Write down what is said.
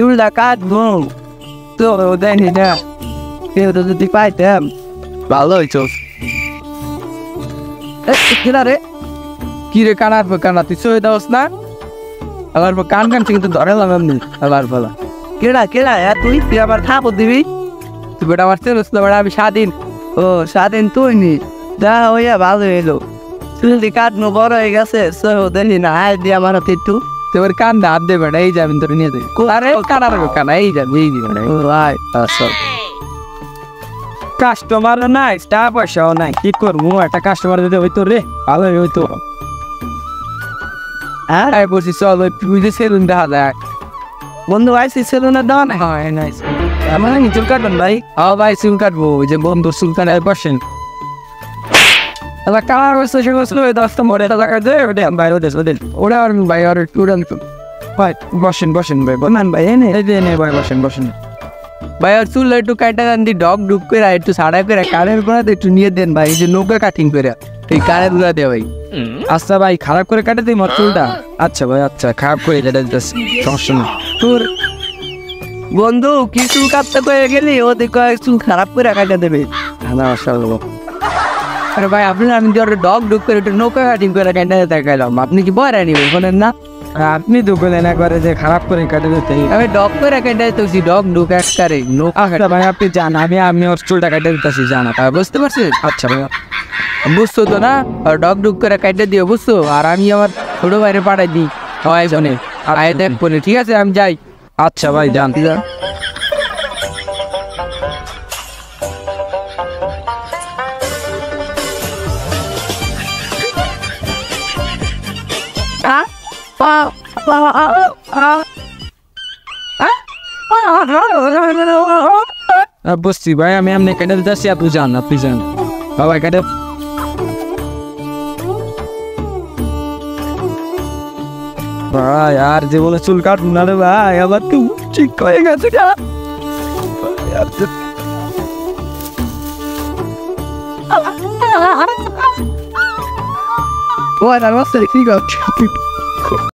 চুলটা কাটবো তো দেয়নি না কেউ তো যদি পাইতাম ভালো হইতো কিনা রে কি রে কানার পর কানা তুই সই দাওস না আবার কান কান কিন্তু ধরে লাগাম নি আবার বলা কেডা কেডা তুই তুই আবার থাপো দিবি তুই বেটা আমার চেলস না বেটা আমি স্বাধীন ও স্বাধীন তুই নি যা হইয়া ভালো এলো চুলটি কাটনো বড় হয়ে গেছে সই দেখি না হাই দিয়ে আমার হাতে একটু তোর কান না হাত দেবে এই যাবেন তোর নিয়ে দেবে আরে কানার কানা এই যাবে এই দিবে ভাই আসল কাস্টমার নাই টাকা পয়সাও নাই কি করবো একটা কাস্টমার দিতে হইতো রে ভালো হইতো আর বলছি চল ওই পুজো সেলুন দেখা যায় বন্ধু আইসি সেলুনের দাও না হয় নাই আমার চুল কাটবেন ভাই হ্যাঁ ভাই চুল কাটবো ওই যে বন্ধু চুল কাটায় বসেন কালার হচ্ছে সেগুলো দশটা মরে টাকা দেয় ওটা বাইরে ওদের ওরা আর ভাই আর উড়ান্ত ভাই বসেন বসেন ভাই বলেন ভাই এনে এনে ভাই বসেন বসেন ভাই আর চুল একটু কাটা গান দি ডগ ডুব করে একটু সাড়া করে কানের গোড়া একটু নিয়ে দেন ভাই এই যে নৌকা কাটিং করে এই কানের গোড়া দেয় ভাই আচ্ছা ভাই খারাপ করে কাটে দিই মোর চুলটা আচ্ছা ভাই আচ্ছা খারাপ করে যেটা সমস্যা নেই তোর বন্ধু কি চুল কাটতে করে গেলি ওদের কয়েক চুল খারাপ করে কাটে দেবে আরে ভাই আপনার আমি ডগ ডুব করে একটু নৌকা কাটিং করে কাটে দেখাইলাম আপনি কি বয় নিবেন বলেন না আপনি দোকানে না করে যে খারাপ করে কাটে দিতে আমি ডগ করে কেটে দিতেছি ডগ ডুক এক করে আচ্ছা ভাই আপনি জান আমি ওর চুলটা কেটে দিতেছি জানা বুঝতে পারছেন আচ্ছা ভাই বুঝছো তো না ডগ ডুক করে কেটে দিও বুঝছো আর আমি আমার ছোট বাইরে পাঠাই দিই সবাই জনে আর আয় দেখ বলে ঠিক আছে আমি যাই আচ্ছা ভাই যান বুঝছি ভাই আমি এমনি কেটে দিতেছি আপনি যান বাবা কেটে ভাই আর যে বলে চুল কাটুন না রে ভাই আবার তো ঠিক হয়ে গেছে ঠিক আছে